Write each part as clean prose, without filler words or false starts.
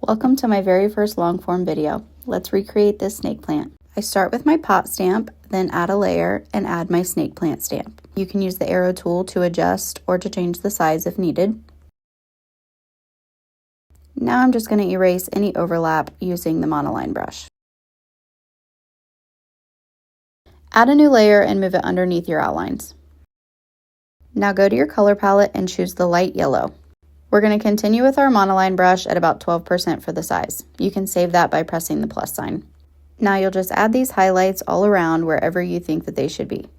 Welcome to my very first long form video. Let's recreate this snake plant. I start with my pot stamp, then add a layer and add my snake plant stamp. You can use the arrow tool to adjust or to change the size if needed. Now I'm just going to erase any overlap using the monoline brush. Add a new layer and move it underneath your outlines. Now go to your color palette and choose the light yellow. We're going to continue with our monoline brush at about 12% for the size. You can save that by pressing the plus sign. Now you'll just add these highlights all around wherever you think that they should be.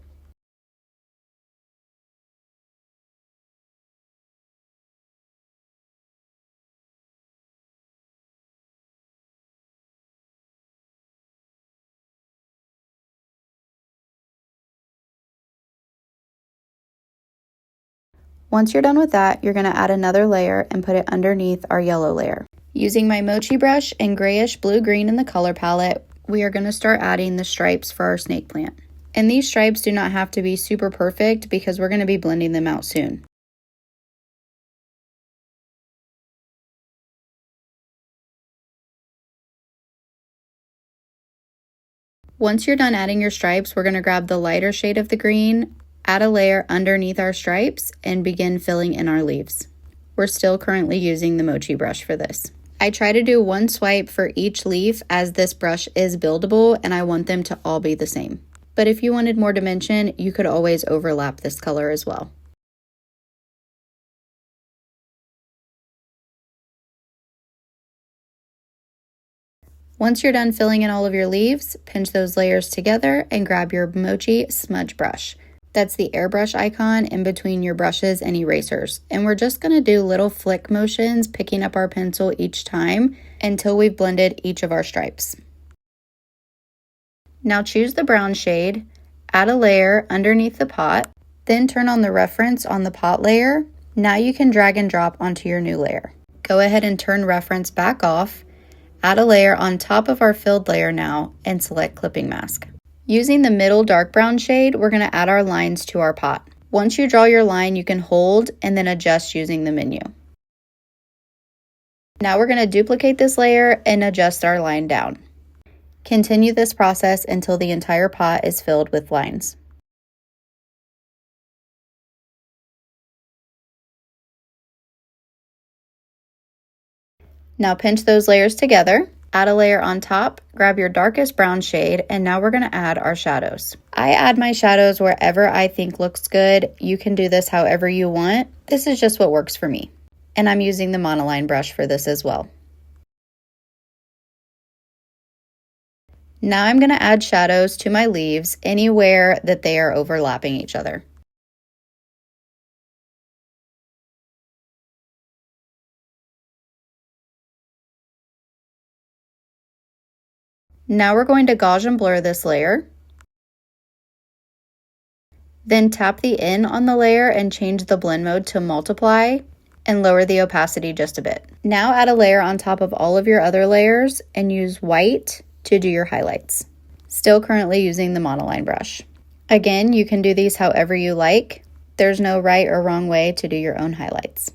Once you're done with that, you're going to add another layer and put it underneath our yellow layer. Using my mochi brush and grayish blue-green in the color palette, we are going to start adding the stripes for our snake plant. And these stripes do not have to be super perfect because we're going to be blending them out soon. Once you're done adding your stripes, we're going to grab the lighter shade of the green, add a layer underneath our stripes, and begin filling in our leaves. We're still currently using the mochi brush for this. I try to do one swipe for each leaf as this brush is buildable and I want them to all be the same. But if you wanted more dimension, you could always overlap this color as well. Once you're done filling in all of your leaves, pinch those layers together and grab your mochi smudge brush. That's the airbrush icon in between your brushes and erasers. And we're just going to do little flick motions, picking up our pencil each time until we've blended each of our stripes. Now choose the brown shade, add a layer underneath the pot, then turn on the reference on the pot layer. Now you can drag and drop onto your new layer. Go ahead and turn reference back off, add a layer on top of our filled layer now, and select clipping mask. Using the middle dark brown shade, we're going to add our lines to our pot. Once you draw your line, you can hold and then adjust using the menu. Now we're going to duplicate this layer and adjust our line down. Continue this process until the entire pot is filled with lines. Now pinch those layers together. Add a layer on top, grab your darkest brown shade, and now we're going to add our shadows. I add my shadows wherever I think looks good. You can do this however you want. This is just what works for me. And I'm using the monoline brush for this as well. Now I'm going to add shadows to my leaves anywhere that they are overlapping each other. Now we're going to Gaussian blur this layer. Then tap the N on the layer and change the blend mode to multiply and lower the opacity just a bit. Now add a layer on top of all of your other layers and use white to do your highlights. Still currently using the monoline brush. Again, you can do these however you like. There's no right or wrong way to do your own highlights.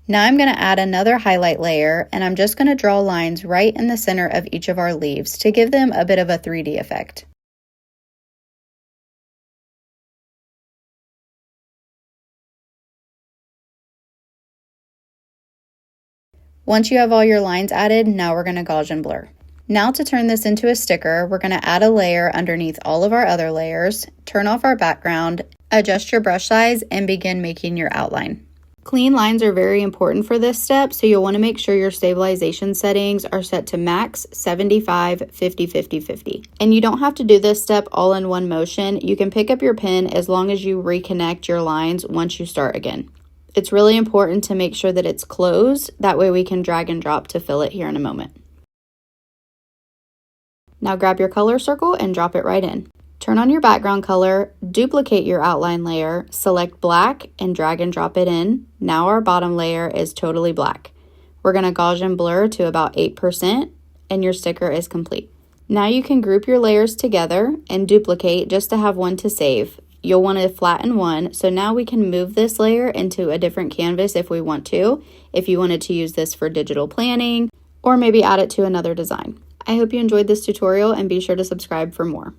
Now I'm going to add another highlight layer and I'm just going to draw lines right in the center of each of our leaves to give them a bit of a 3D effect. Once you have all your lines added, now we're going to Gaussian blur. Now to turn this into a sticker, we're going to add a layer underneath all of our other layers, turn off our background, adjust your brush size, and begin making your outline. Clean lines are very important for this step, so you'll want to make sure your stabilization settings are set to max 75, 50, 50, 50. And you don't have to do this step all in one motion. You can pick up your pen as long as you reconnect your lines once you start again. It's really important to make sure that it's closed. That way we can drag and drop to fill it here in a moment. Now grab your color circle and drop it right in. Turn on your background color, duplicate your outline layer, select black and drag and drop it in. Now our bottom layer is totally black. We're going to Gaussian blur to about 8%, and your sticker is complete. Now you can group your layers together and duplicate just to have one to save. You'll want to flatten one, so now we can move this layer into a different canvas if we want to, if you wanted to use this for digital planning, or maybe add it to another design. I hope you enjoyed this tutorial and be sure to subscribe for more.